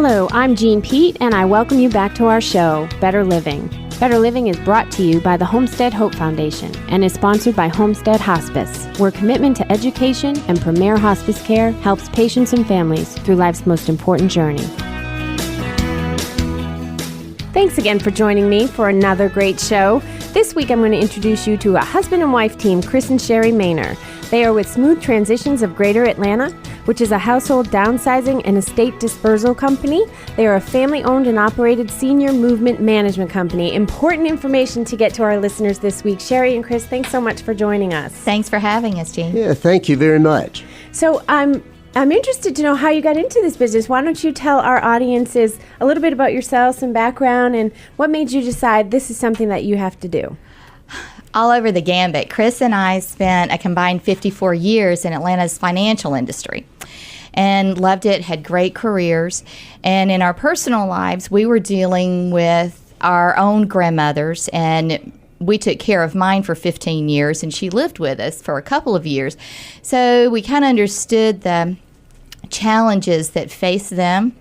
Hello, I'm Jean Pete, and I welcome you back to our show, Better Living. Better Living is brought to you by the Homestead Hope Foundation and is sponsored by Homestead Hospice, where commitment to education and premier hospice care helps patients and families through life's most important journey. Thanks again for joining me for another great show. This week I'm going to introduce you to a husband and wife team, Chris and Sherri Maner. They are with Smooth Transitions of Greater Atlanta, which is a household downsizing and estate dispersal company. They are a family-owned and operated senior movement management company. Important information to get to our listeners this week. Sherri and Chris, thanks so much for joining us. Thanks for having us, Jean. Yeah, thank you very much. So I'm interested to know how you got into this business. Why don't you tell our audiences a little bit about yourselves and background and what made you decide this is something that you have to do? All over the gambit. Chris and I spent a combined 54 years in Atlanta's financial industry and loved it, had great careers. And in our personal lives, we were dealing with our own grandmothers, and we took care of mine for 15 years, and she lived with us for a couple of years. So we kind of understood the challenges that faced them.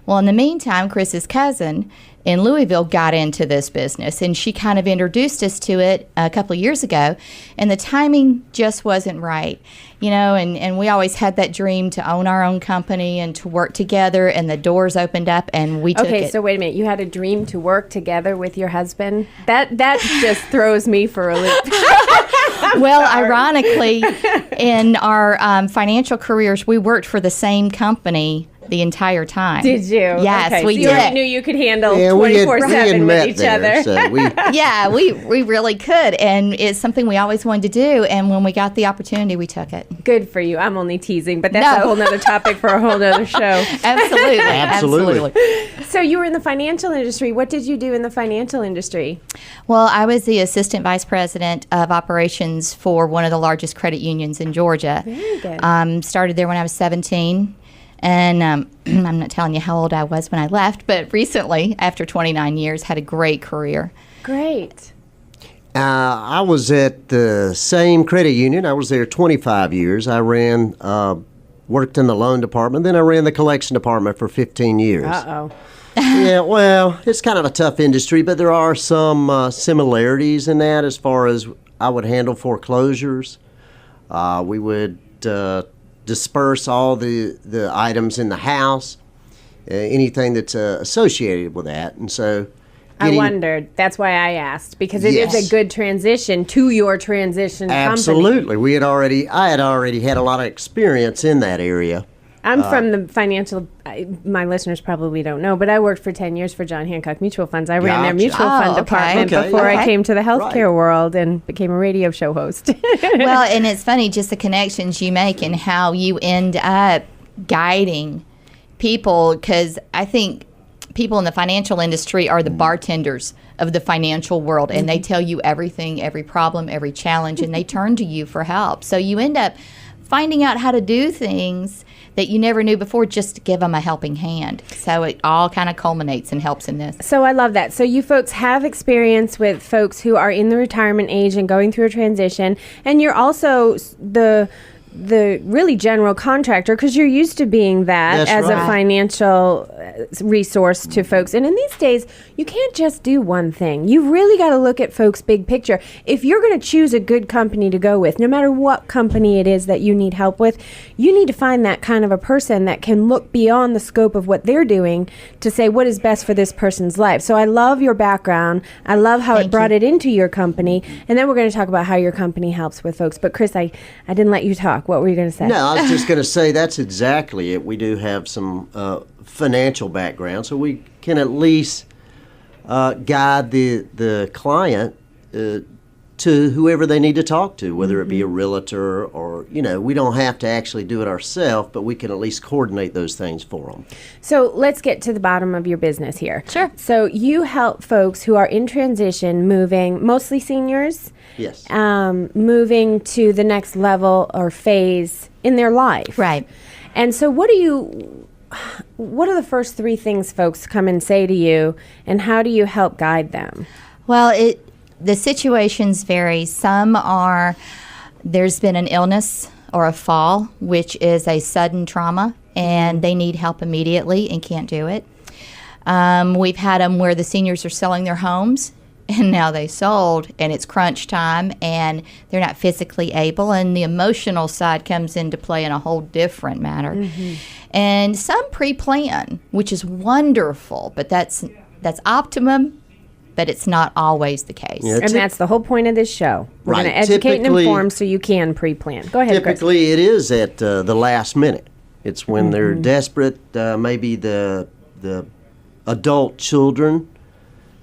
Well, in the meantime, Chris's cousin in Louisville got into this business, and she kind of introduced us to it a couple of years ago, and the timing just wasn't right, you know, and we always had that dream to own our own company and to work together, and the doors opened up, and we took it. Okay, so wait a minute. You had a dream to work together with your husband? That just throws me for a loop. Well, ironically, in our financial careers, we worked for the same company the entire time. Did you? Yes, okay, we so did. You already knew you could handle 24/7 with each other. So yeah, we really could, and it's something we always wanted to do, and when we got the opportunity, we took it. Good for you. I'm only teasing, but that's a whole nother topic for a whole other show. Absolutely. So you were in the financial industry. What did you do in the financial industry? Well, I was the assistant vice president of operations for one of the largest credit unions in Georgia. Very good. Started there when I was 17. And I'm not telling you how old I was when I left, but recently, after 29 years, had a great career. Great. I was at the same credit union. I was there 25 years. I worked in the loan department. Then I ran the collection department for 15 years. Uh-oh. Yeah, well, it's kind of a tough industry, but there are some similarities in that as far as I would handle foreclosures. We would disperse all the items in the house, anything that's associated with that. And so I wondered. That's why I asked, because it is a good transition to your transition company. Absolutely. I had already had a lot of experience in that area. I'm from the financial, my listeners probably don't know, but I worked for 10 years for John Hancock Mutual Funds. I ran their mutual fund department before I came to the healthcare world and became a radio show host. Well, and it's funny, just the connections you make and how you end up guiding people, because I think people in the financial industry are the bartenders of the financial world, and they tell you everything, every problem, every challenge, and they turn to you for help. So you end up finding out how to do things that you never knew before, just to give them a helping hand. So it all kind of culminates and helps in this. So I love that. So you folks have experience with folks who are in the retirement age and going through a transition, and you're also the really general contractor, because you're used to being that as a financial resource to folks. And in these days, you can't just do one thing. You really got to look at folks' big picture. If you're going to choose a good company to go with, no matter what company it is that you need help with, you need to find that kind of a person that can look beyond the scope of what they're doing to say what is best for this person's life. So I love your background. I love how it brought it into your company. And then we're going to talk about how your company helps with folks. But Chris, I didn't let you talk. What were you going to say? No, I was just going to say that's exactly it. We do have some financial background, so we can at least guide the client to whoever they need to talk to, whether it be a realtor or, we don't have to actually do it ourselves, but we can at least coordinate those things for them. So let's get to the bottom of your business here. Sure. So you help folks who are in transition, moving, mostly seniors? Yes. Moving to the next level or phase in their life. Right. And so what are the first three things folks come and say to you, and how do you help guide them? Well, the situations vary. Some are, there's been an illness or a fall, which is a sudden trauma, and they need help immediately and can't do it. We've had them where the seniors are selling their homes, and now they sold, and it's crunch time, and they're not physically able, and the emotional side comes into play in a whole different manner. And some pre-plan, which is wonderful, but that's optimum, but it's not always the case. Yeah, and that's the whole point of this show. We're going to educate and inform so you can pre-plan. Go ahead, Chris. Typically, it is at the last minute. It's when they're desperate. Maybe the adult children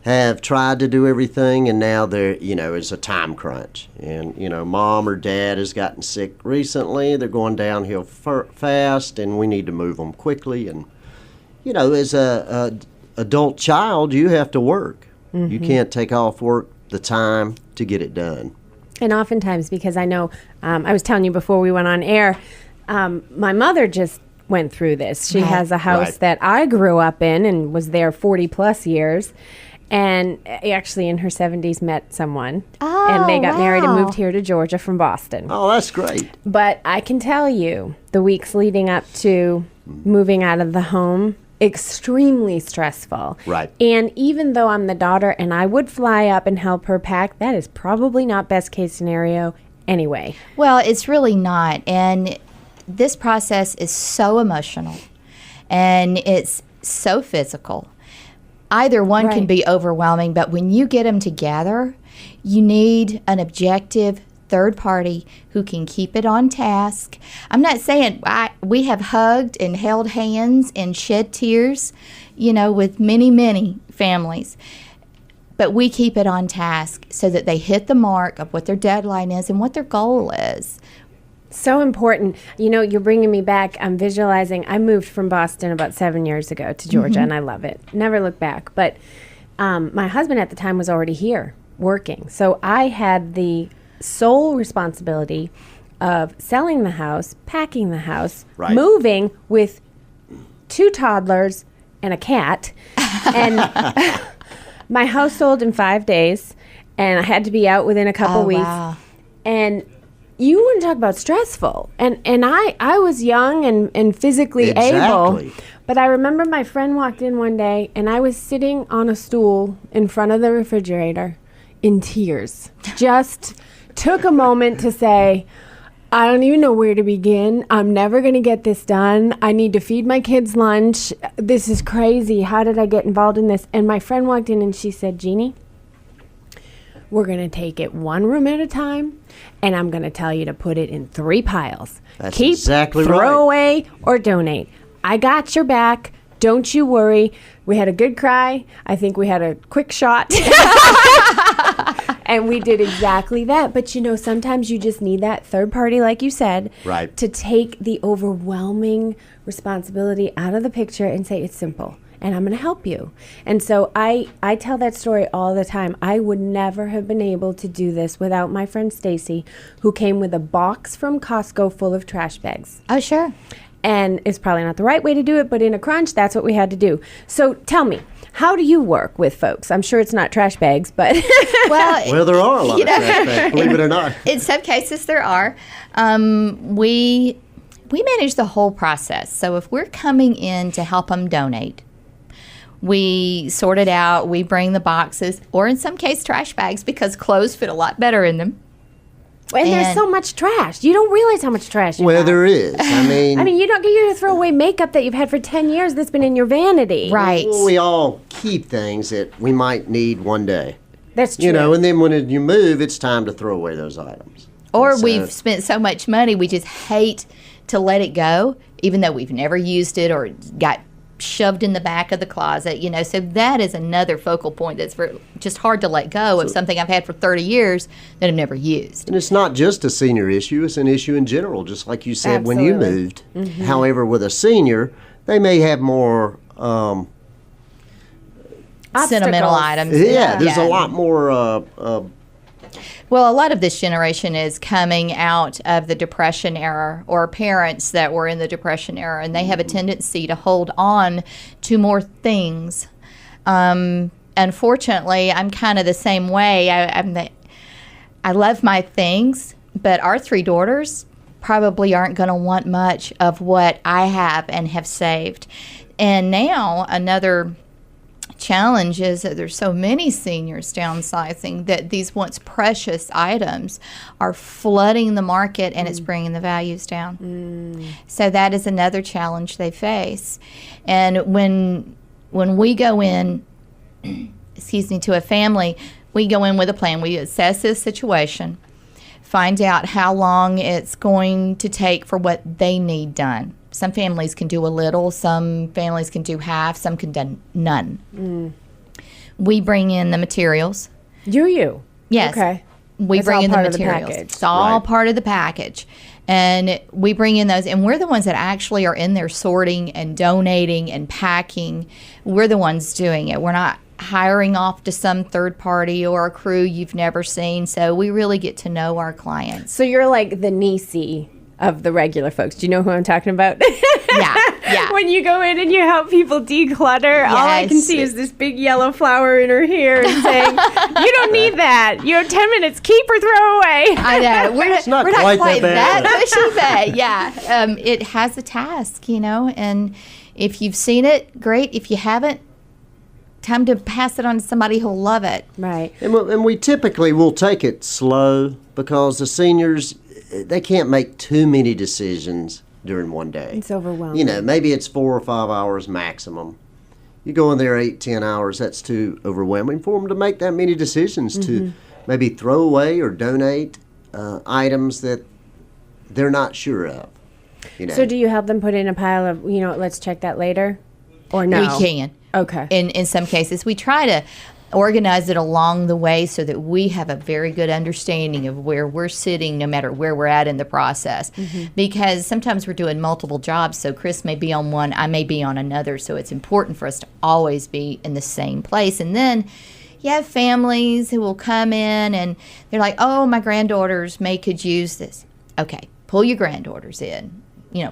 have tried to do everything, and now they're, it's a time crunch. And, mom or dad has gotten sick recently. They're going downhill fast, and we need to move them quickly. And, as a adult child, you have to work. You can't take off work the time to get it done. And oftentimes, because I know, I was telling you before we went on air, my mother just went through this. She has a house that I grew up in and was there 40 plus years. And actually in her 70s met someone. And they got married and moved here to Georgia from Boston. Oh, that's great. But I can tell you, the weeks leading up to moving out of the home, extremely stressful. Right. And even though I'm the daughter and I would fly up and help her pack, that is probably not best case scenario anyway. Well, it's really not. And this process is so emotional and it's so physical. Either one can be overwhelming, but when you get them together, you need an objective third party who can keep it on task. I'm not saying we have hugged and held hands and shed tears, with many, many families. But we keep it on task so that they hit the mark of what their deadline is and what their goal is. So important. You're bringing me back. I'm visualizing. I moved from Boston about 7 years ago to Georgia, and I love it. Never look back. But my husband at the time was already here working. So I had the sole responsibility of selling the house, packing the house, moving with 2 toddlers and a cat. And my house sold in 5 days, and I had to be out within a couple weeks. Wow. And you want to talk about stressful. And I was young and physically able. But I remember my friend walked in one day, and I was sitting on a stool in front of the refrigerator in tears. Just took a moment to say, I don't even know where to begin. I'm never going to get this done. I need to feed my kids lunch. This is crazy. How did I get involved in this? And my friend walked in and she said, Jeannie, we're going to take it one room at a time, and I'm going to tell you to put it in 3 piles. That's Keep, exactly throw right. away, or donate. I got your back. Don't you worry. We had a good cry. I think we had a quick shot. And we did exactly that. But, sometimes you just need that third party, like you said, to take the overwhelming responsibility out of the picture and say, it's simple. And I'm going to help you. And so I tell that story all the time. I would never have been able to do this without my friend Stacy, who came with a box from Costco full of trash bags. Oh, sure. And it's probably not the right way to do it, but in a crunch, that's what we had to do. So tell me, how do you work with folks? I'm sure it's not trash bags, but... Well, there are a lot of trash bags, believe it or not. In some cases, there are. We manage the whole process. So if we're coming in to help them donate, we sort it out, we bring the boxes, or in some case, trash bags, because clothes fit a lot better in them. And there's so much trash. You don't realize how much trash you have. There is. I mean, you don't get to throw away makeup that you've had for 10 years that's been in your vanity. Right. Well, we all keep things that we might need one day. That's true. And then when you move, it's time to throw away those items. Or we've spent so much money, we just hate to let it go, even though we've never used it or got shoved in the back of the closet, so that is another focal point that's just hard to let go of something I've had for 30 years that I've never used. And it's not just a senior issue, it's an issue in general, just like you said when you moved. However, with a senior, they may have more sentimental items. There's a lot more well, a lot of this generation is coming out of the Depression era, or parents that were in the Depression era, and they have a tendency to hold on to more things. Unfortunately, I'm kind of the same way. I love my things, but our 3 daughters probably aren't going to want much of what I have and have saved. And now another challenge is that there's so many seniors downsizing that these once precious items are flooding the market, and it's bringing the values down. So that is another challenge they face. And when we go in, to a family, we go in with a plan. We assess the situation, find out how long it's going to take for what they need done. Some families can do a little, some families can do half, some can do none. We bring in the materials. Do you? Yes. Okay. We It's bring all in the part of the materials. package. It's all Right. part of the package. And we bring in those, and we're the ones that actually are in there sorting and donating and packing. We're the ones doing it. We're not hiring off to some third party or a crew you've never seen. So we really get to know our clients. So you're like the Nisi of the regular folks. Do you know who I'm talking about? Yeah. When you go in and you help people declutter, all I can Yes. see is this big yellow flower in her hair and saying, "You don't need that. You have 10 minutes. Keep or throw away." I know. We're not we're not quite quite that bad. that pushy, but yeah, it has a task, and if you've seen it, great. If you haven't, time to pass it on to somebody who'll love it. Right. And we typically will take it slow because the seniors, they can't make too many decisions during one day. It's overwhelming. Maybe it's 4 or 5 hours maximum. You go in there 8, 10 hours, that's too overwhelming for them to make that many decisions to maybe throw away or donate items that they're not sure of. So do you help them put in a pile of, let's check that later? Or no? We can. Okay. In some cases, we try to organize it along the way so that we have a very good understanding of where we're sitting, no matter where we're at in the process. Because sometimes we're doing multiple jobs, so Chris may be on one, I may be on another, so it's important for us to always be in the same place. And then you have families who will come in and they're like, "Oh, my granddaughters could use this." Okay, pull your granddaughters in,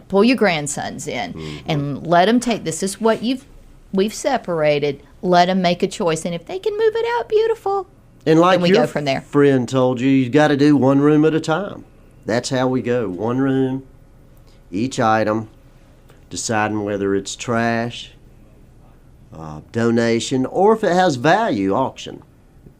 pull your grandsons in, and let them take this. Is what we've separated. Let them make a choice, and if they can move it out, beautiful. And like then we your go from there. friend told you got to do one room at a time. That's how we go. One room, each item, deciding whether it's trash, donation, or if it has value, auction.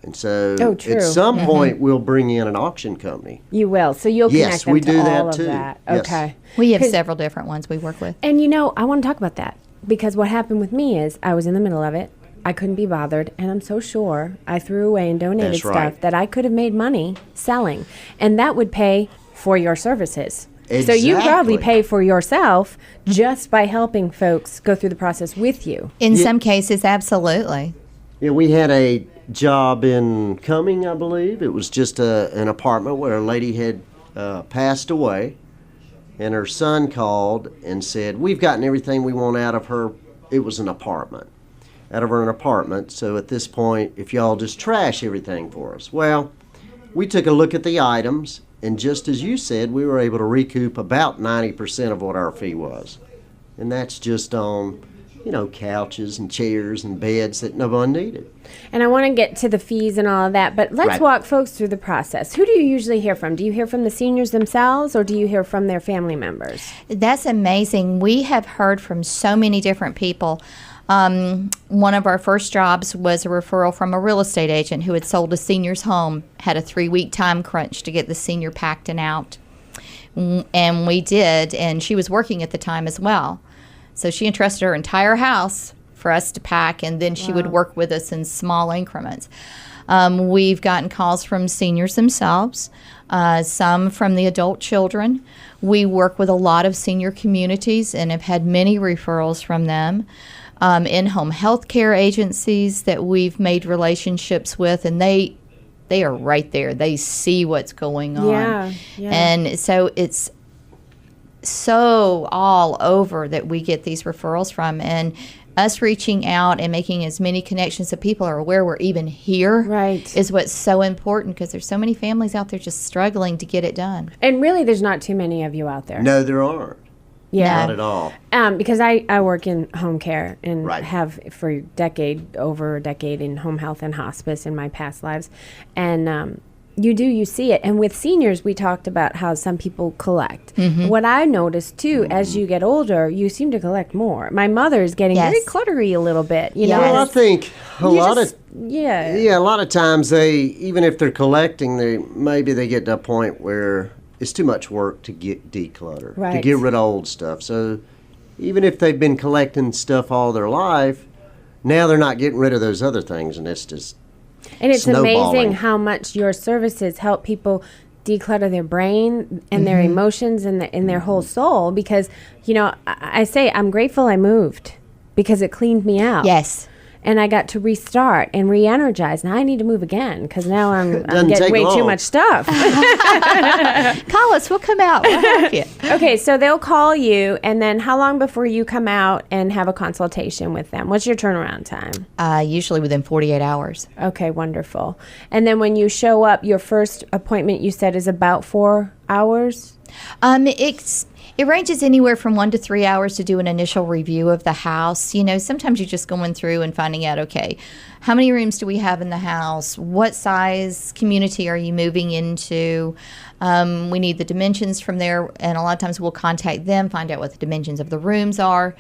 And so Oh, true. at some point we'll bring in an auction company. You will. So you'll Yes, connect them we to do all that of too. that. Yes. Okay. We have 'Cause- several different ones we work with. And I want to talk about that because what happened with me is I was in the middle of it. I couldn't be bothered, and I'm so sure I threw away and donated That's stuff right. that I could have made money selling, and that would pay for your services. So you probably Exactly. pay for yourself just by helping folks go through the process with you. In some cases, absolutely. Yeah, we had a job in Cumming, I believe. It was just an apartment where a lady had passed away, and her son called and said, "We've gotten everything we want out of her." It was an apartment. Out of her apartment. So at this point, if y'all just trash everything for us. Well, we took a look at the items, and just as you said, we were able to recoup about 90% of what our fee was. And that's just on, couches and chairs and beds that no one needed. And I want to get to the fees and all of that, but let's Right. walk folks through the process. Who do you usually hear from? Do you hear from the seniors themselves, or do you hear from their family members? That's amazing. We have heard from so many different people. One of our first jobs was a referral from a real estate agent who had sold a senior's home, had a 3-week time crunch to get the senior packed and out. And we did, and she was working at the time as well. So she entrusted her entire house for us to pack, and then she would work with us in small increments. We've gotten calls from seniors themselves, some from the adult children. We work with a lot of senior communities and have had many referrals from them. In-home health care agencies that we've made relationships with, and they are right there. They see what's going on. Yeah. And so it's so all over that we get these referrals from, and us reaching out and making as many connections so people are aware we're even here Right. is what's so important, because there's so many families out there just struggling to get it done. And really, there's not too many of you out there. No, there aren't. Yeah. Not at all. Because I work in home care and Right. have for over a decade in home health and hospice in my past lives. And You do, you see it. And with seniors, we talked about how some people collect. Mm-hmm. What I noticed too, as you get older, you seem to collect more. My mother's getting Yes. very cluttery a little bit, you Yes. know. Well, I think a lot of yeah. a lot of times even if they're collecting, maybe they get to a point where it's too much work to get declutter, to Right. get rid of old stuff. So even if they've been collecting stuff all their life, now they're not getting rid of those other things, and it's just And it's snowballing. amazing how much your services help people declutter their brain and their emotions and their whole soul. Because, you know, I say I'm grateful I moved because it cleaned me out. Yes. And I got to restart and re-energize. Now I need to move again because now I'm Doesn't getting take way too long. much stuff. Call us. We'll come out. We'll help you. Okay, so they'll call you, and then how long before you come out and have a consultation with them? What's your turnaround time? Usually within 48 hours. Okay, wonderful. And then when you show up, your first appointment you said is about 4 hours? It ranges anywhere from 1 to 3 hours to do an initial review of the house. You know, sometimes you're just going through and finding out, okay, how many rooms do we have in the house? What size community are you moving into? We need the dimensions from there, and a lot of times we'll contact them, find out what the dimensions of the rooms are,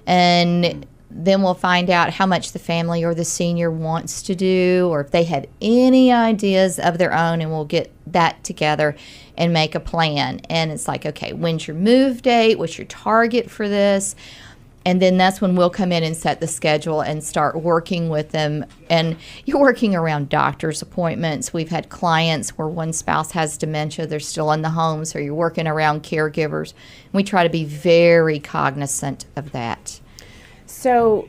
and then we'll find out how much the family or the senior wants to do, or if they have any ideas of their own, and we'll get that together and make a plan. And it's like, okay, when's your move date? What's your target for this? And then that's when we'll come in and set the schedule and start working with them. And you're working around doctor's appointments. We've had clients where one spouse has dementia, they're still in the home, so you're working around caregivers. We try to be very cognizant of that. So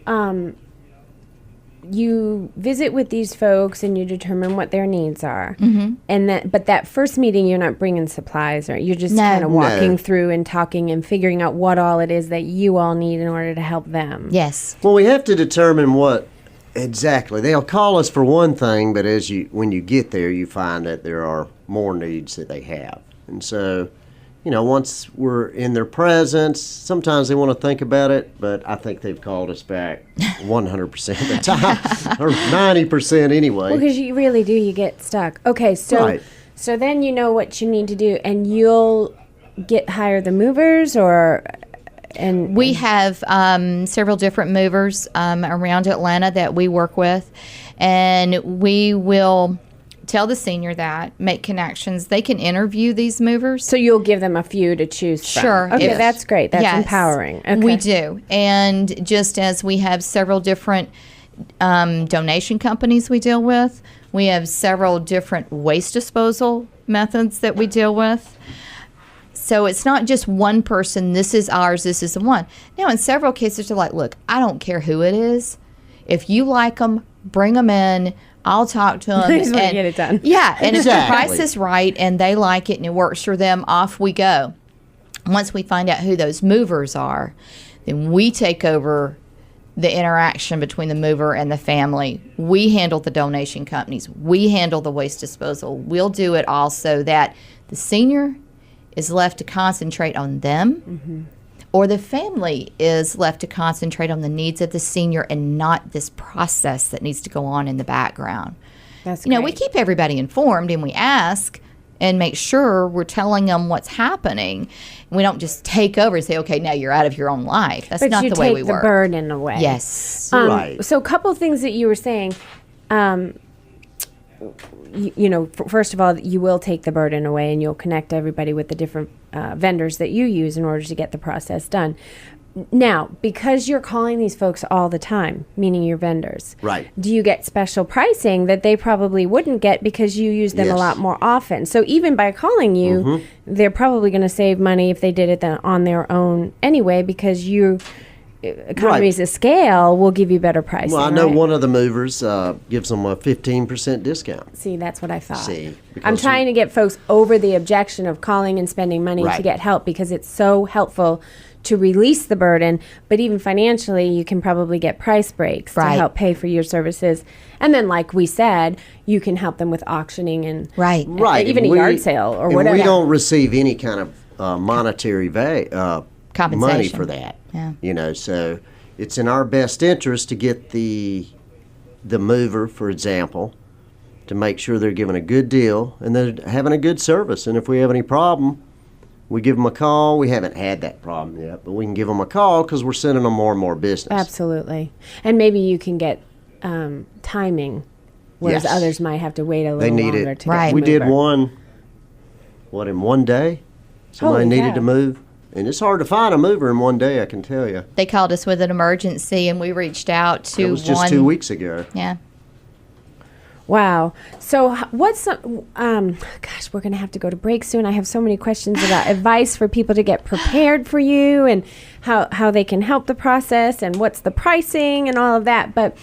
you visit with these folks and you determine what their needs are. Mm-hmm. And but that first meeting, you're not bringing supplies, right? You're just No. kind of walking No. through and talking and figuring out what all it is that you all need in order to help them. Yes. Well, we have to determine what exactly. They'll call us for one thing, but when you get there, you find that there are more needs that they have. And so, you know, once we're in their presence, sometimes they want to think about it, but I think they've called us back 100% of the time, or 90% anyway. Well, because you really do, you get stuck. Okay, so Right. so then you know what you need to do, and you'll hire the movers, and We have several different movers around Atlanta that we work with, and we will tell the senior that, make connections. They can interview these movers. so you'll give them a few to choose from. Sure. Okay, Yes. that's great. That's Yes, empowering. Okay. We do. And just as we have several different donation companies we deal with, we have several different waste disposal methods that we deal with. So it's not just one person, this is ours, this is the one. Now, in several cases, they're like, look, I don't care who it is. If you like them, bring them in. I'll talk to them. I just want to get it done. Yeah, and if the Exactly. price is right and they like it and it works for them, off we go. Once we find out who those movers are, then we take over the interaction between the mover and the family. We handle the donation companies. We handle the waste disposal. We'll do it all so that the senior is left to concentrate on them, or the family is left to concentrate on the needs of the senior and not this process that needs to go on in the background. That's You know, we great. keep everybody informed and we ask and make sure we're telling them what's happening. We don't just take over and say, okay, now you're out of your own life. That's But not you the way take we the work. burden away. Yes. Right. So a couple things that you were saying. You know, first of all, you will take the burden away and you'll connect everybody with the different vendors that you use in order to get the process done. Now, because you're calling these folks all the time, meaning your vendors, Right. do you get special pricing that they probably wouldn't get because you use them a Yes. lot more often? So even by calling you, they're probably going to save money if they did it on their own anyway, because economies of scale will give you better pricing. Well, I know right? one of the movers gives them a 15% discount. See, that's what I thought. See, I'm because trying to get folks over the objection of calling and spending money to Right. get help, because it's so helpful to release the burden. But even financially, you can probably get price breaks to Right. help pay for your services. And then, like we said, you can help them with auctioning and Right. Right. even and a yard sale or and whatever. we don't receive any kind of monetary money Compensation. for that. Yeah. You know, so it's in our best interest to get the mover, for example, to make sure they're given a good deal and they're having a good service. And if we have any problem, we give them a call. We haven't had that problem yet, but we can give them a call because we're sending them more and more business. Absolutely. And maybe you can get timing, whereas Yes. others might have to wait a little They need longer it. to Right. get We a did mover. one, in one day? Somebody Holy needed cow. to move. And it's hard to find a mover in one day, I can tell you. They called us with an emergency, and we reached out to It was just one. 2 weeks ago. Yeah. Wow. So what's some, gosh, we're going to have to go to break soon. I have so many questions about advice for people to get prepared for you and how they can help the process and what's the pricing and all of that. But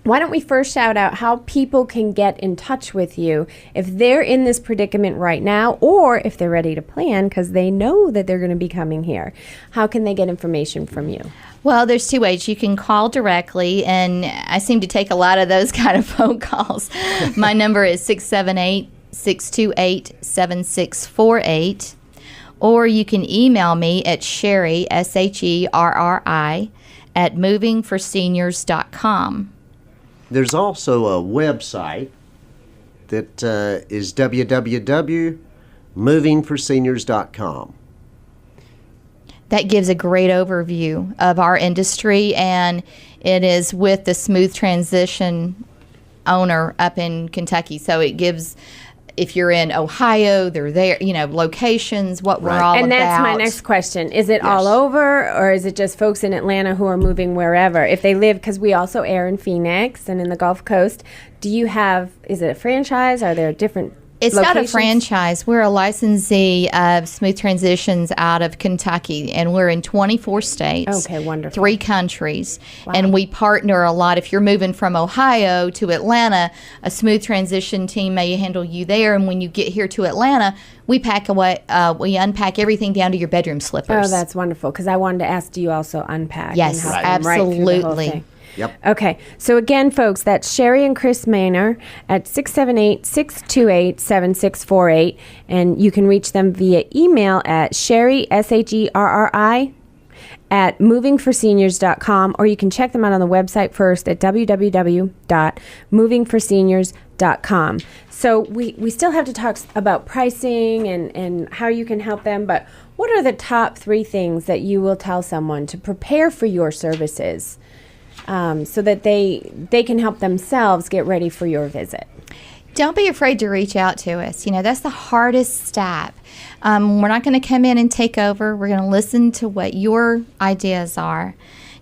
why don't we first shout out how people can get in touch with you if they're in this predicament right now, or if they're ready to plan because they know that they're going to be coming here. How can they get information from you? Well, there's two ways. You can call directly, and I seem to take a lot of those kind of phone calls. My number is 678-628-7648. Or you can email me at Sherri, Sherri, at movingforseniors.com. There's also a website that is www.movingforseniors.com. That gives a great overview of our industry, and it is with the Smooth Transition owner up in Kentucky. So it gives, if you're in Ohio, they're there, locations, what we're Right. all And about. that's my next question. Is it all Yes. over, or is it just folks in Atlanta who are moving wherever? If they live, because we also air in Phoenix and in the Gulf Coast, is it a franchise? Are there different It's not a locations? franchise. We're a licensee of Smooth Transitions out of Kentucky, and we're in 24 states. Okay, wonderful. 3 countries. And we partner a lot. If you're moving from Ohio to Atlanta, a Smooth Transition team may handle you there. And when you get here to Atlanta, we we unpack everything down to your bedroom slippers. Oh, that's wonderful, because I wanted to ask, do you also unpack? Yes, and help them right through the whole absolutely. thing? Yep. Okay, so again, folks, that's Sherri and Chris Maner at 678-628-7648, and you can reach them via email at Sherri, Sherri, at movingforseniors.com, or you can check them out on the website first at www.movingforseniors.com. So we still have to talk about pricing and how you can help them, but what are the top 3 things that you will tell someone to prepare for your services? So that they can help themselves get ready for your visit. Don't be afraid to reach out to us. That's the hardest step. We're not going to come in and take over. We're going to listen to what your ideas are.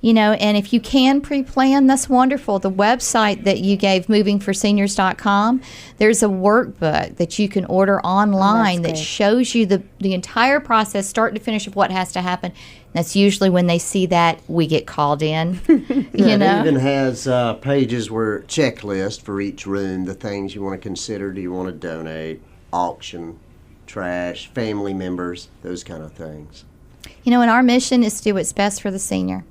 And if you can pre-plan, that's wonderful. The website that you gave, movingforseniors.com, there's a workbook that you can order online that great. shows you the entire process, start to finish, of what has to happen. That's usually when they see that, we get called in. It even has pages where checklist for each room, the things you want to consider. Do you want to donate, auction, trash, family members, those kind of things. And our mission is to do what's best for the senior.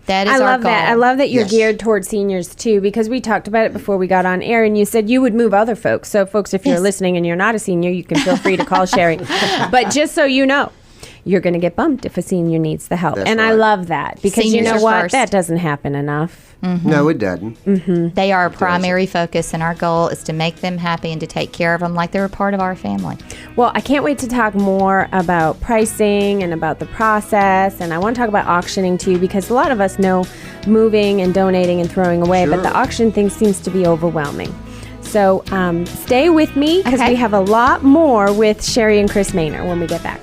That is I our love goal. that. I love that you're Yes. geared towards seniors too, because we talked about it before we got on air, and you said you would move other folks. So, folks, if you're Yes. listening and you're not a senior, you can feel free to call Sherri. But just so you know, you're going to get bumped if a senior needs the help. That's and I right. love that, because Seniors you know are what? first. That doesn't happen enough. No, it doesn't. They are our primary focus, and our goal is to make them happy and to take care of them like they're a part of our family. Well, I can't wait to talk more about pricing and about the process. And I want to talk about auctioning too, because a lot of us know moving and donating and throwing away, but Sure. the auction thing seems to be overwhelming. So stay with me, because Okay. we have a lot more with Sherri and Chris Maner when we get back.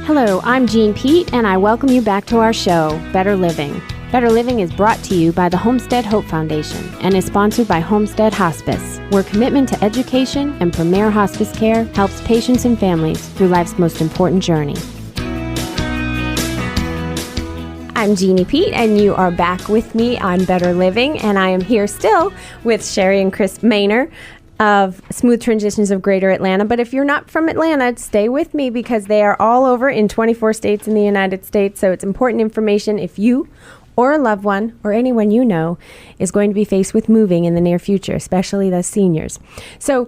Hello, I'm Jean Pete, and I welcome you back to our show, Better Living. Better Living is brought to you by the Homestead Hope Foundation and is sponsored by Homestead Hospice, where commitment to education and premier hospice care helps patients and families through life's most important journey. I'm Jeannie Pete, and you are back with me on Better Living, and I am here still with Sherri and Chris Maner of Smooth Transitions of Greater Atlanta. But if you're not from Atlanta, stay with me, because they are all over in 24 states in the United States. So it's important information if you or a loved one or anyone you know is going to be faced with moving in the near future, especially the seniors. So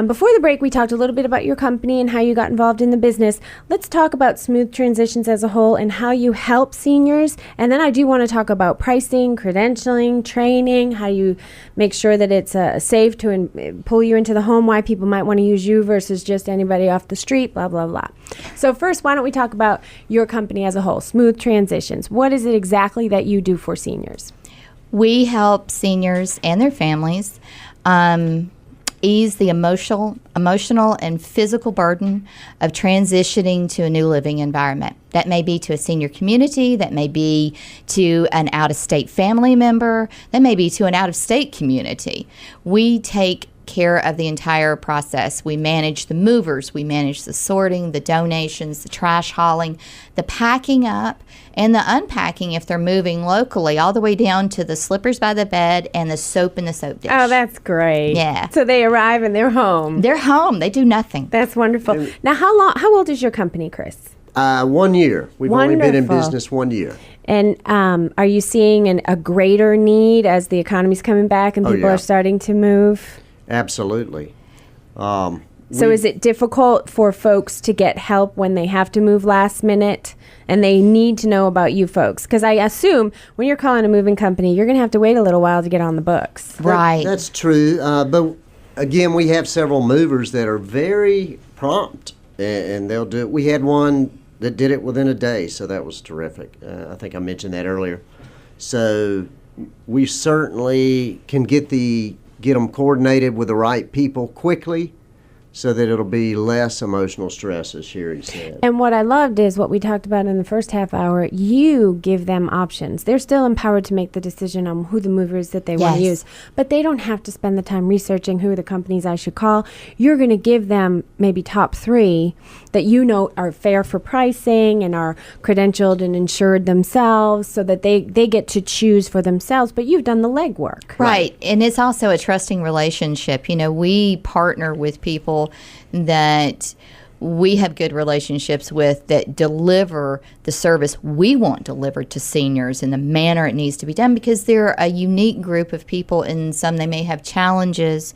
before the break, we talked a little bit about your company and how you got involved in the business. Let's talk about Smooth Transitions as a whole and how you help seniors. And then I do want to talk about pricing, credentialing, training, how you make sure that it's safe to pull you into the home, why people might want to use you versus just anybody off the street, blah, blah, blah. So first, why don't we talk about your company as a whole, Smooth Transitions. What is it exactly that you do for seniors? We help seniors and their families ease the emotional and physical burden of transitioning to a new living environment. That may be to a senior community, that may be to an out-of-state family member, that may be to an out-of-state community. We take care of the entire process. We manage the movers, we manage the sorting, the donations, the trash hauling, the packing up, and the unpacking if they're moving locally, all the way down to the slippers by the bed and the soap in the soap dish. Oh, that's great. Yeah. So they arrive and they're home. They're home. They do nothing. That's wonderful. Now, how old is your company, Chris? 1 year. We've only been in Wonderful. business 1 year. And are you seeing a greater need as the economy's coming back and people yeah. are starting to move? Absolutely. So is it difficult for folks to get help when they have to move last minute and they need to know about you folks? Because I assume when you're calling a moving company, you're going to have to wait a little while to get on the books. Right. That's true. But again, we have several movers that are very prompt, and they'll do it. We had one that did it within a day, so that was terrific. I think I mentioned that earlier. So we certainly can get them coordinated with the right people quickly so that it'll be less emotional stress, as Sherri said. And what I loved is what we talked about in the first half hour. You give them options. They're still empowered to make the decision on who the movers that they want to use, but they don't have to spend the time researching who are the companies I should call. You're going to give them maybe top 3 that you know are fair for pricing and are credentialed and insured themselves so that they get to choose for themselves, but you've done the legwork. Right. And it's also a trusting relationship. You know, we partner with people that we have good relationships with that deliver the service we want delivered to seniors in the manner it needs to be done, because they're a unique group of people, and some they may have challenges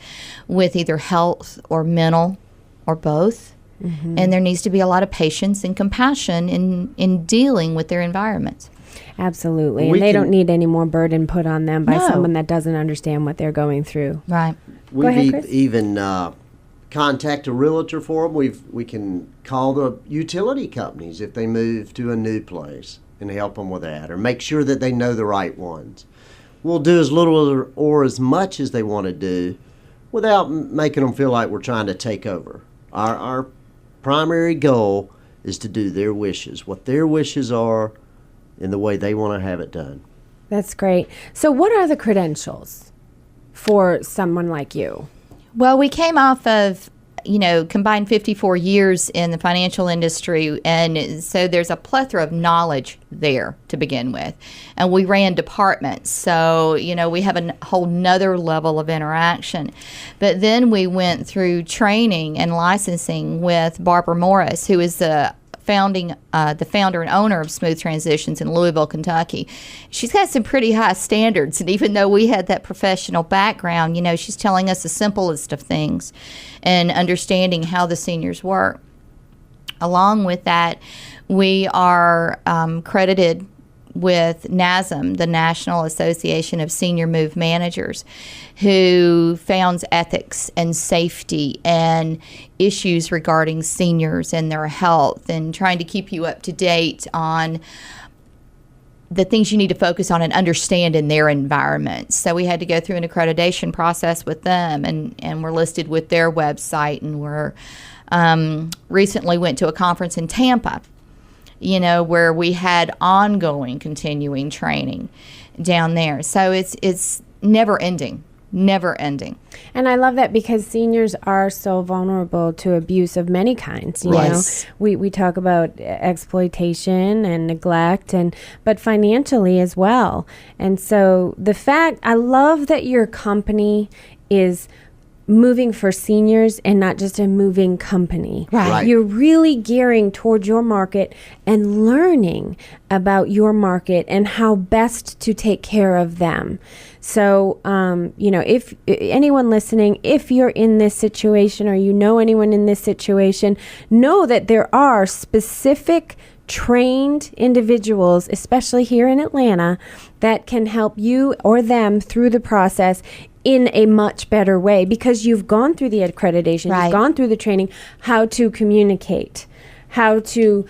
with either health or mental or both. Mm-hmm. And there needs to be a lot of patience and compassion in dealing with their environments. Absolutely. And they don't need any more burden put on them by someone that doesn't understand what they're going through. Right. We've even contact a realtor for them. We can call the utility companies if they move to a new place and help them with that, or make sure that they know the right ones. We'll do as little or as much as they want to do without making them feel like we're trying to take over. Our primary goal is to do their wishes, what their wishes are, in the way they want to have it done. That's great. So what are the credentials for someone like you? Well, we came off of, combined 54 years in the financial industry, and so there's a plethora of knowledge there to begin with. And we ran departments, so, we have a whole nother level of interaction. But then we went through training and licensing with Barbara Morris, who is the founder and owner of Smooth Transitions in Louisville, Kentucky. She's got some pretty high standards, and even though we had that professional background, she's telling us the simplest of things and understanding how the seniors work. Along with that, we are credited with NASM, the National Association of Senior Move Managers, who founds ethics and safety and issues regarding seniors and their health, and trying to keep you up to date on the things you need to focus on and understand in their environment. So we had to go through an accreditation process with them, and we're listed with their website, and we're recently went to a conference in Tampa, where we had ongoing, continuing training down there. So it's never ending. And I love that, because seniors are so vulnerable to abuse of many kinds. You know, we talk about exploitation and neglect, but financially as well. And so I love that your company is moving for seniors and not just a moving company. Right. You're really gearing towards your market and learning about your market and how best to take care of them. So, if anyone listening, if you're in this situation or you know anyone in this situation, know that there are specific trained individuals, especially here in Atlanta, that can help you or them through the process in a much better way, because you've gone through the accreditation, you've gone through the training, how to communicate, how to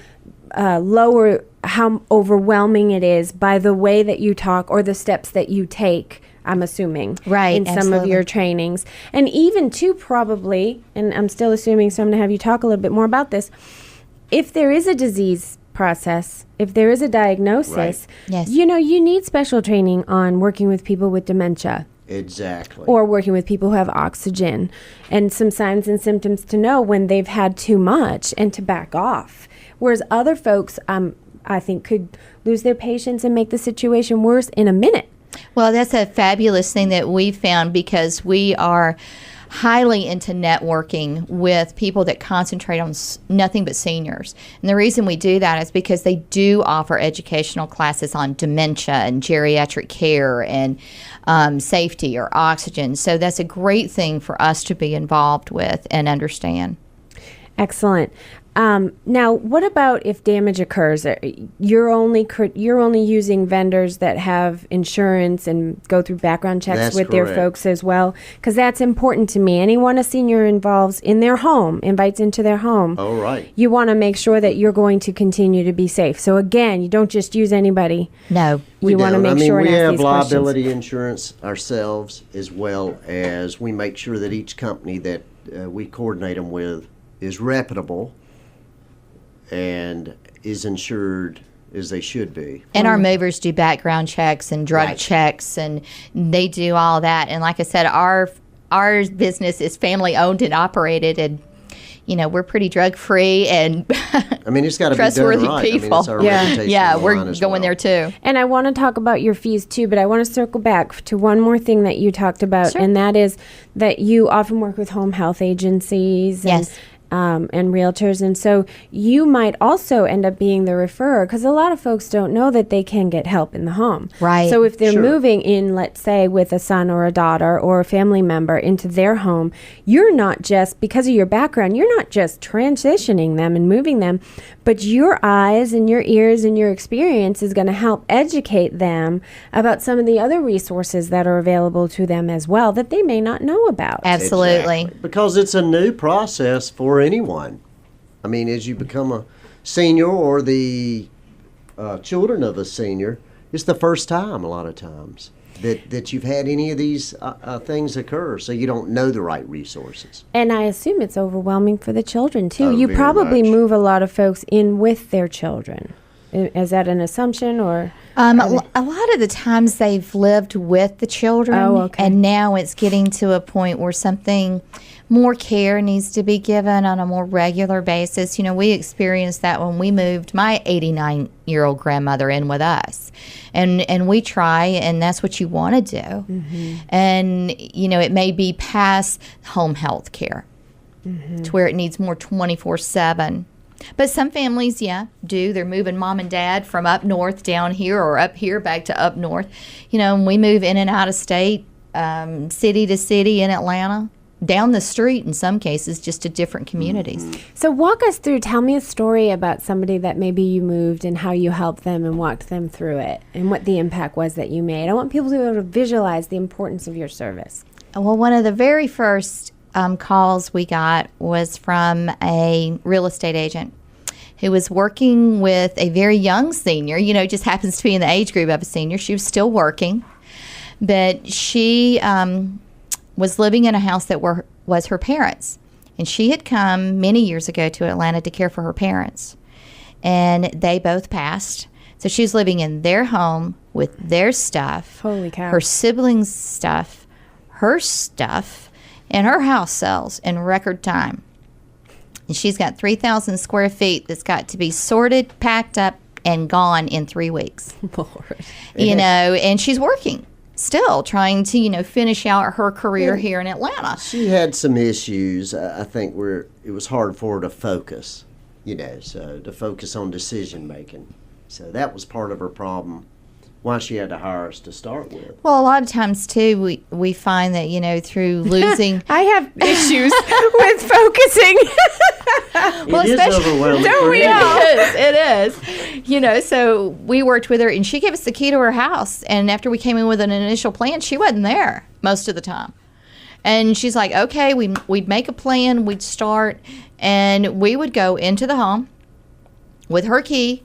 lower how overwhelming it is by the way that you talk or the steps that you take, I'm assuming, in some of your trainings. And even too, probably, and I'm still assuming, so I'm going to have you talk a little bit more about this, if there is a disease process, if there is a diagnosis, you need special training on working with people with dementia. Exactly. Or working with people who have oxygen, and some signs and symptoms to know when they've had too much and to back off. Whereas other folks, I think, could lose their patience and make the situation worse in a minute. Well, that's a fabulous thing that we found, because we are highly into networking with people that concentrate on nothing but seniors. And the reason we do that is because they do offer educational classes on dementia and geriatric care and safety or oxygen. So that's a great thing for us to be involved with and understand. Excellent. Now, what about if damage occurs? You're only using vendors that have insurance and go through background checks with their folks as well, because that's important to me. Anyone a senior invites into their home. Oh, right. You want to make sure that you're going to continue to be safe. So again, you don't just use anybody. No, you want to make sure and we ask have these liability questions. insurance ourselves, as well as we make sure that each company that we coordinate them with is reputable and is insured as they should be. And our movers do background checks and drug checks, and they do all that. And like I said, our business is family owned and operated, and we're pretty drug free and it's got to be trustworthy done right. people. It's our reputation we're on as going well. there too. And I want to talk about your fees too, but I want to circle back to one more thing that you talked about, and that is that you often work with home health agencies. And realtors, and so you might also end up being the referrer, because a lot of folks don't know that they can get help in the home. Right. So if they're moving in, let's say, with a son or a daughter or a family member into their home, you're not just, because of your background, you're not just transitioning them and moving them, but your eyes and your ears and your experience is going to help educate them about some of the other resources that are available to them as well that they may not know about. Absolutely. Exactly. Because it's a new process for anyone. As you become a senior or the children of a senior, it's the first time a lot of times that you've had any of these things occur, so you don't know the right resources. And I assume it's overwhelming for the children too. Oh, you very probably much. move a lot of folks in with their children. Is that an assumption, or? A lot of the times they've lived with the children, and now it's getting to a point where something more care needs to be given on a more regular basis. We experienced that when we moved my 89-year-old grandmother in with us. And we try, and that's what you want to do. Mm-hmm. And, it may be past home health care to where it needs more 24/7. But some families, do. They're moving mom and dad from up north down here, or up here back to up north. And we move in and out of state, city to city in Atlanta, down the street in some cases, just to different communities. Mm-hmm. So walk us through, tell me a story about somebody that maybe you moved and how you helped them and walked them through it and what the impact was that you made. I want people to be able to visualize the importance of your service. Well, one of the very first calls we got was from a real estate agent who was working with a very young senior, just happens to be in the age group of a senior. She was still working, but she was living in a house that was her parents. And she had come many years ago to Atlanta to care for her parents. And they both passed. So she was living in their home with their stuff. Holy cow. Her siblings' stuff, her stuff, and her house sells in record time. And she's got 3,000 square feet that's got to be sorted, packed up, and gone in 3 weeks. Lord. And she's working. still trying to, finish out her career here in Atlanta. She had some issues, I think, where it was hard for her to focus, so to focus on decision making. So that was part of her problem, why she had to hire us to start with. Well, a lot of times, too, we find that, through losing... I have issues with focusing. Well, it is overwhelming. Don't we all? It is. So we worked with her, and she gave us the key to her house. And after we came in with an initial plan, she wasn't there most of the time. And she's like, okay, we'd make a plan, we'd start, and we would go into the home with her key,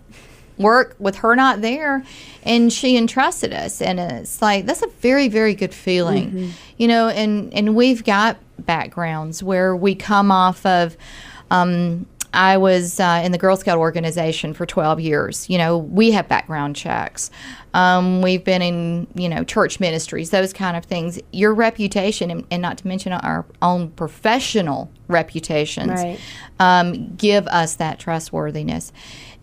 work with her not there, and she entrusted us. And it's like, that's a very, very good feeling. And we've got backgrounds where we come off of... I was in the Girl Scout organization for 12 years. We have background checks. We've been in, church ministries, those kind of things. Your reputation, and not to mention our own professional reputations, give us that trustworthiness.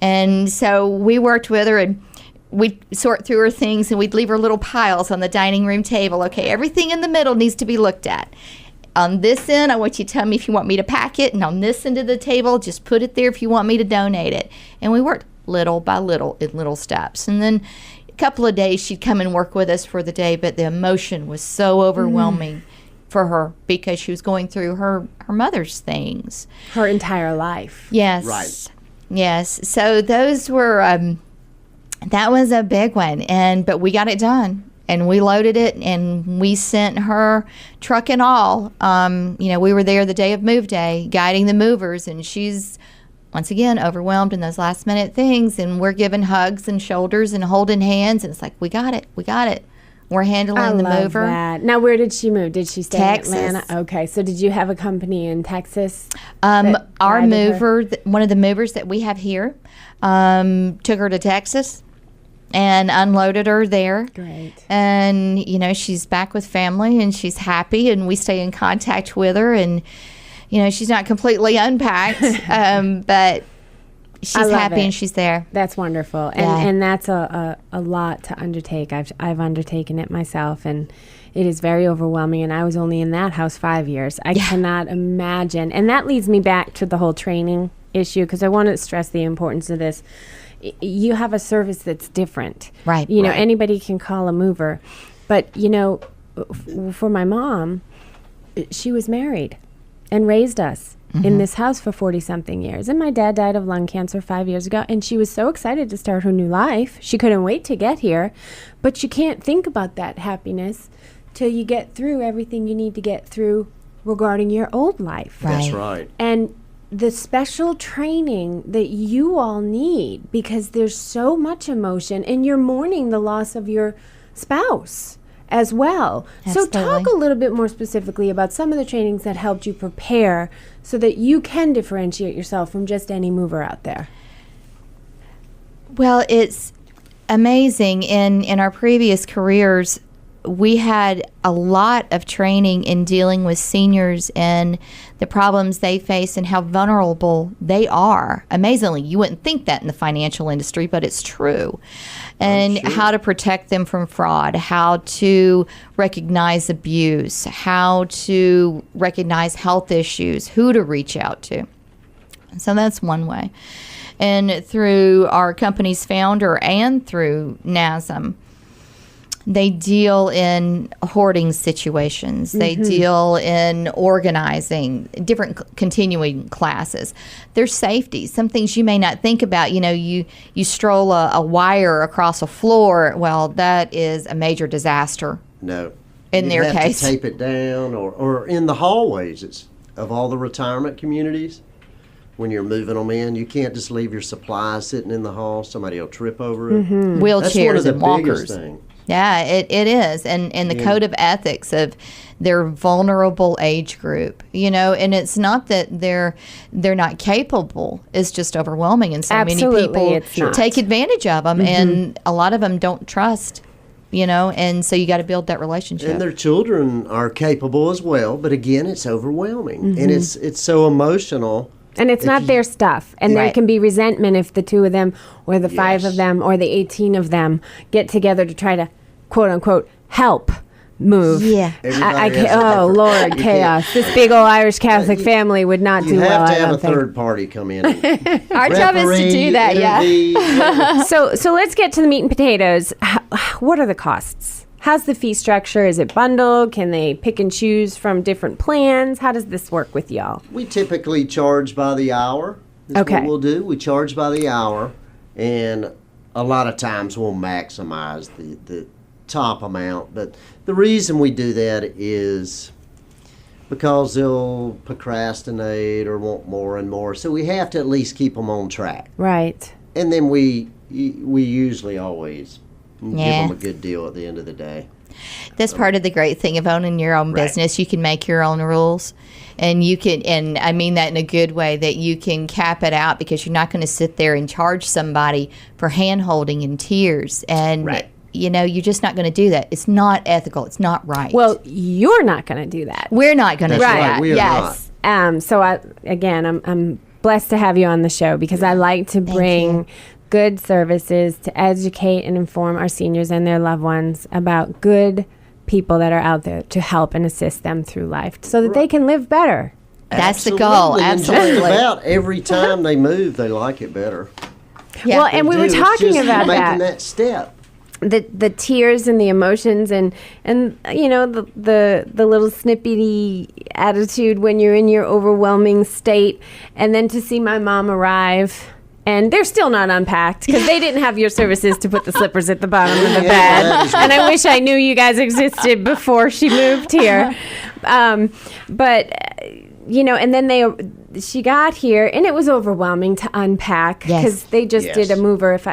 And so we worked with her, and we'd sort through her things, and we'd leave her little piles on the dining room table. Okay, everything in the middle needs to be looked at. On this end, I want you to tell me if you want me to pack it. And on this end of the table, just put it there if you want me to donate it. And we worked little by little in little steps. And then a couple of days, she'd come and work with us for the day. But the emotion was so overwhelming for her because she was going through her mother's things. Her entire life. Yes. Right. Yes. So those were, that was a big one. But we got it done. And we loaded it, and we sent her, truck and all. We were there the day of move day, guiding the movers, and she's, once again, overwhelmed in those last-minute things, and we're giving hugs and shoulders and holding hands, and it's like, we got it. We're handling the mover. That. Now, where did she move? Did she stay Texas. in Atlanta? Okay, so did you have a company in Texas? Our mover, one of the movers that we have here, took her to Texas and unloaded her there. Great. And, she's back with family, and she's happy, and we stay in contact with her, and, she's not completely unpacked, but she's happy and she's there. That's wonderful. And that's a lot to undertake. I've undertaken it myself, and it is very overwhelming, and I was only in that house 5 years. I cannot imagine. And that leads me back to the whole training issue, because I want to stress the importance of this. You have a service that's different. Right. Anybody can call a mover. But, for my mom, she was married and raised us in this house for 40-something years. And my dad died of lung cancer 5 years ago. And she was so excited to start her new life. She couldn't wait to get here. But you can't think about that happiness till you get through everything you need to get through regarding your old life. That's right. And the special training that you all need, because there's so much emotion, and you're mourning the loss of your spouse as well. Absolutely. So talk a little bit more specifically about some of the trainings that helped you prepare so that you can differentiate yourself from just any mover out there. Well, it's amazing. In our previous careers, we had a lot of training in dealing with seniors and the problems they face and how vulnerable they are. Amazingly, you wouldn't think that in the financial industry, but it's true. And how to protect them from fraud, how to recognize abuse, how to recognize health issues, who to reach out to. So that's one way. And through our company's founder and through NASM, they deal in hoarding situations. They deal in organizing, different continuing classes. There's safety. Some things you may not think about. You stroll a wire across a floor. Well, that is a major disaster. No. In their case. To tape it down, or in the hallways of all the retirement communities. When you're moving them in, you can't just leave your supplies sitting in the hall. Somebody will trip over it. Wheelchairs That's one of the and walkers. biggest things. Yeah, it is. And the code of ethics of their vulnerable age group, and it's not that they're not capable. It's just overwhelming. And so Absolutely, many it's people not. take advantage of them. And a lot of them don't trust, and so you got to build that relationship. And their children are capable as well. But again, it's overwhelming. And it's so emotional. And it's not their stuff. And there Right. can be resentment if the 2 of them or the 5 of them or the 18 of them get together to try to, quote unquote, help move. Yeah. Everybody has a oh different- Lord, you can't- chaos! This big old Irish Catholic family would not You do well. have to I have a don't think. third party come in. And Our job is to referee, do that, yeah. intervene. So let's get to the meat and potatoes. What are the costs? How's the fee structure? Is it bundled? Can they pick and choose from different plans? How does this work with y'all? We typically charge by the hour. Is Okay. what we'll do. We charge by the hour, and a lot of times we'll maximize the top amount. But the reason we do that is because they'll procrastinate or want more and more. So we have to at least keep them on track. Right. And then we usually always Yeah. give them a good deal at the end of the day. That's part of the great thing of owning your own Right. business. You can make your own rules, and you can, and I mean that in a good way, that you can cap it out because you're not going to sit there and charge somebody for hand holding and tears. And, Right. you know, you're just not going to do that. It's not ethical. It's not right. Well, you're not going to do that. we're not going to do That's right, that. we are yes. So I'm blessed to have you on the show because I like to bring good services to educate and inform our seniors and their loved ones about good people that are out there to help and assist them through life so that they can live better. That's the goal. And just Absolutely. about every time they move, they like it better. Yeah. Well, and we They were do. It's talking just about making that. that step. The tears and the emotions and you know the little snippety attitude when you're in your overwhelming state, and then to see my mom arrive and they're still not unpacked because they didn't have your services to put the slippers at the bottom of the Yeah, bed, that is and I wish I knew you guys existed before she moved here. But you know, and then she got here, and it was overwhelming to unpack Yes. because they just Yes. did a mover. If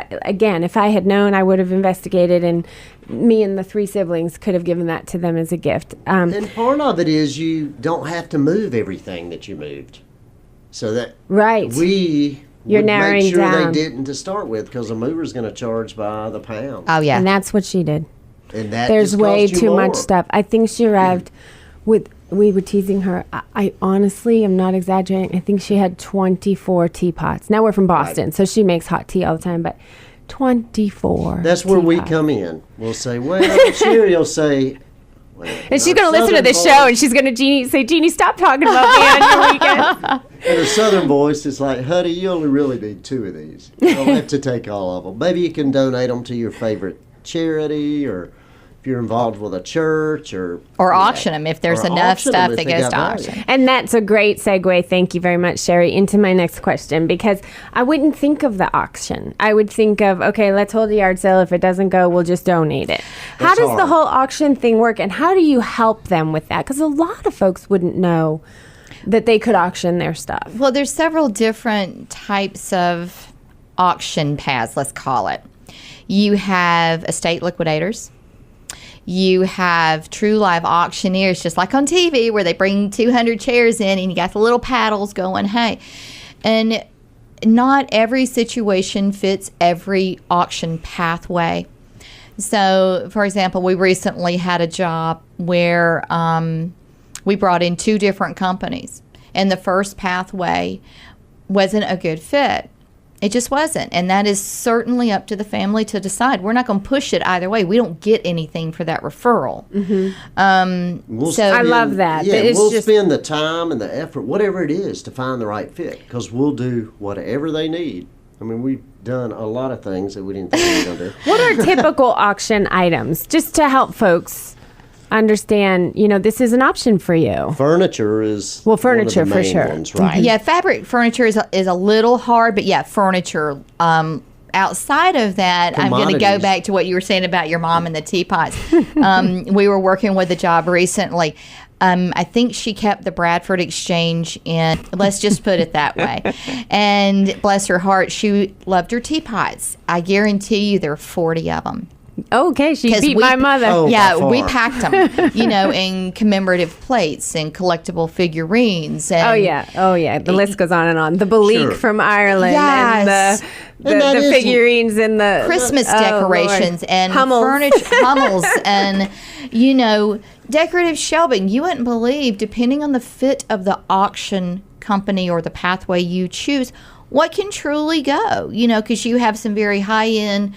I had known, I would have investigated, and me and the 3 siblings could have given that to them as a gift. And part of it is you don't have to move everything that you moved. So that Right. You're would narrowing make sure down. they didn't to start with because the mover's going to charge by the pound. Oh, yeah. And that's what she did. And that There's just way costs you too much more. stuff. I think she arrived with. We were teasing her. I honestly am not exaggerating. I think she had 24 teapots. Now we're from Boston, so she makes hot tea all the time, but 24. That's where we teapots. come in. We'll say, well, Sherri will say, well, And she's going to listen to the show, and she's going to say, Jeannie, stop talking about me on your weekend. in her southern voice, it's like, honey, you only really need 2 of these. You don't have to take all of them. Maybe you can donate them to your favorite charity, or if you're involved with a church, or auction them if there's Or enough auction 'em stuff if that they goes got to value. auction. And that's a great segue. Thank you very much, Sherri, into my next question, because I wouldn't think of the auction. I would think of, okay, let's hold a yard sale. If it doesn't go, we'll just donate it. How That's does the hard. whole auction thing work, and how do you help them with that? Because a lot of folks wouldn't know that they could auction their stuff. Well, there's several different types of auction paths, let's call it. You have estate liquidators. You have true live auctioneers, just like on TV, where they bring 200 chairs in and you got the little paddles going, hey. And not every situation fits every auction pathway. So, for example, we recently had a job where we brought in 2 different companies, and the first pathway wasn't a good fit. It just wasn't. And that is certainly up to the family to decide. We're not going to push it either way. We don't get anything for that referral. We'll So- I love that. Yeah, It's we'll just- spend the time and the effort, whatever it is, to find the right fit, because we'll do whatever they need. I mean, we've done a lot of things that we didn't think we were going to do. What are typical auction items, just to help folks understand, you know, this is an option for you? Furniture is Well, one of the furniture for main sure. ones, right? Yeah, fabric furniture is a little hard, but yeah, furniture. Outside of that, I'm going to go Commodities. back to what you were saying about your mom and the teapots. We were working with a job recently. I think she kept the Bradford Exchange in, let's just put it that way. And bless her heart, she loved her teapots. I guarantee you there are 40 of them. Okay, she 'Cause beat we- my mother. Oh, Yeah, by we far. packed them, in commemorative plates and collectible figurines. And Oh yeah. The list goes on and on. The Balik Sure. from Ireland, Yes. And that the is- figurines and the Christmas Oh, decorations Lord. and Hummels. furniture, Hummels and decorative shelving. You wouldn't believe, depending on the fit of the auction company or the pathway you choose, what can truly go. Because you have some very high end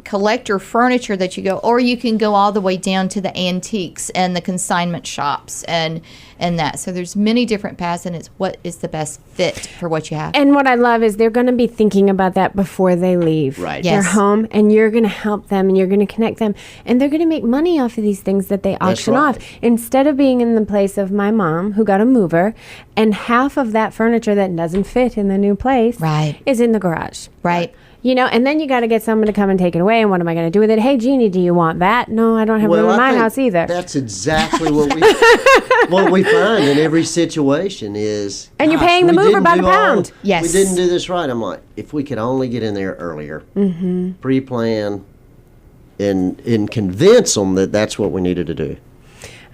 collector furniture that you go, or you can go all the way down to the antiques and the consignment shops and that. So there's many different paths, and it's what is the best fit for what you have. And what I love is they're going to be thinking about that before they leave. Right. They're Yes. home, and you're going to help them, and you're going to connect them, and they're going to make money off of these things that they auction right. off. Instead of being in the place of my mom, who got a mover, and half of that furniture that doesn't fit in the new place Right. is in the garage. Right. You know, and then you got to get someone to come and take it away. And what am I going to do with it? Hey, Jeannie, do you want that? No, I don't have room in I my think house either. That's exactly what we find in every situation is. And you're gosh, paying the we mover didn't by the do all- pound. Yes. We didn't do this right. I'm like, if we could only get in there earlier, pre-plan, and convince them that that's what we needed to do.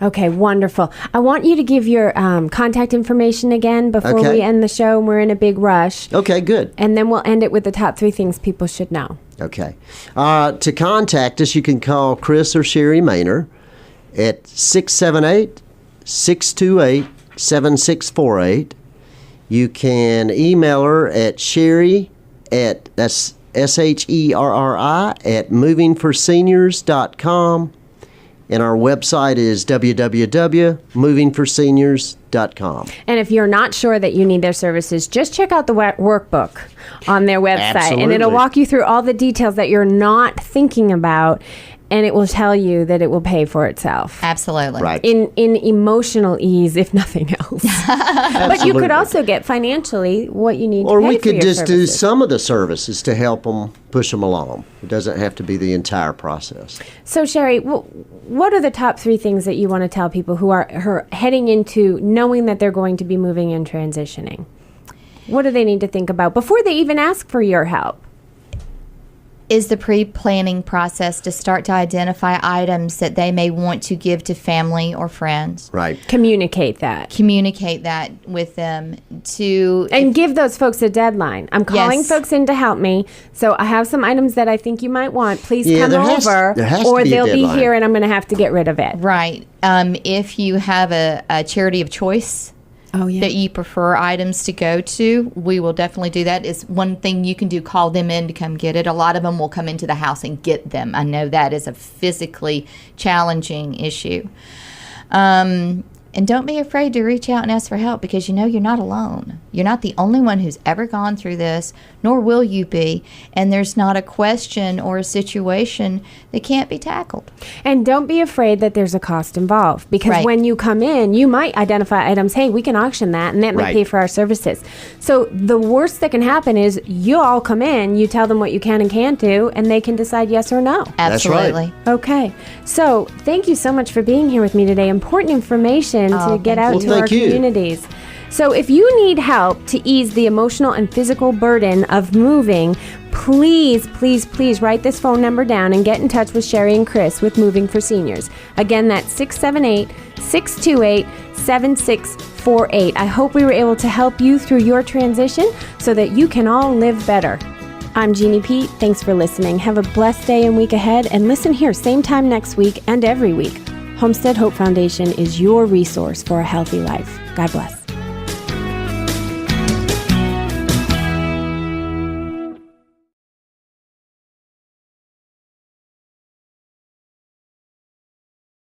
Okay, wonderful. I want you to give your contact information again before Okay. we end the show. And we're in a big rush. Okay, good. And then we'll end it with the top 3 things people should know. Okay. To contact us, you can call Chris or Sherri Maner at 678-628-7648. You can email her at Sherri that's SHERRI at movingforseniors.com. And our website is www.movingforseniors.com. And if you're not sure that you need their services, just check out the workbook on their website. And it'll Absolutely. walk you through all the details that you're not thinking about. And it will tell you that it will pay for itself. Absolutely. Right. In emotional ease, if nothing else. But you could also get financially what you need Or to pay we for could your just do services. some of the services to help them, push them along. It doesn't have to be the entire process. So, Sherri, what are the top 3 things that you want to tell people who are heading into knowing that they're going to be moving and transitioning? What do they need to think about before they even ask for your help? Is the pre-planning process to start to identify items that they may want to give to family or friends. Right. Communicate that. Communicate that with them to And give those folks a deadline. I'm calling Yes. folks in to help me. So I have some items that I think you might want. Please Yeah, come there has over. to Or be a they'll be deadline. here and I'm going to have to get rid of it. right. If you have a charity of choice Oh, yeah. that you prefer items to go to, we will definitely do that. Is one thing you can do, call them in to come get it. A lot of them will come into the house and get them. I know that is a physically challenging issue. And don't be afraid to reach out and ask for help, because you know you're not alone. You're not the only one who's ever gone through this, nor will you be. And there's not a question or a situation that can't be tackled. And don't be afraid that there's a cost involved, because Right. when you come in, you might identify items, hey, we can auction that, and that might Right. pay for our services. So the worst that can happen is you all come in, you tell them what you can and can't do, and they can decide yes or no. That's right. Absolutely. Okay. So thank you so much for being here with me today. Important information to get out Well, to our thank you. communities. So if you need help to ease the emotional and physical burden of moving, please, please, please write this phone number down and get in touch with Sherri and Chris with Moving for Seniors. Again, that's 678-628-7648. I hope we were able to help you through your transition so that you can all live better. I'm Jeannie Pete. Thanks for listening. Have a blessed day and week ahead, and listen here same time next week and every week. Homestead Hope Foundation is your resource for a healthy life. God bless.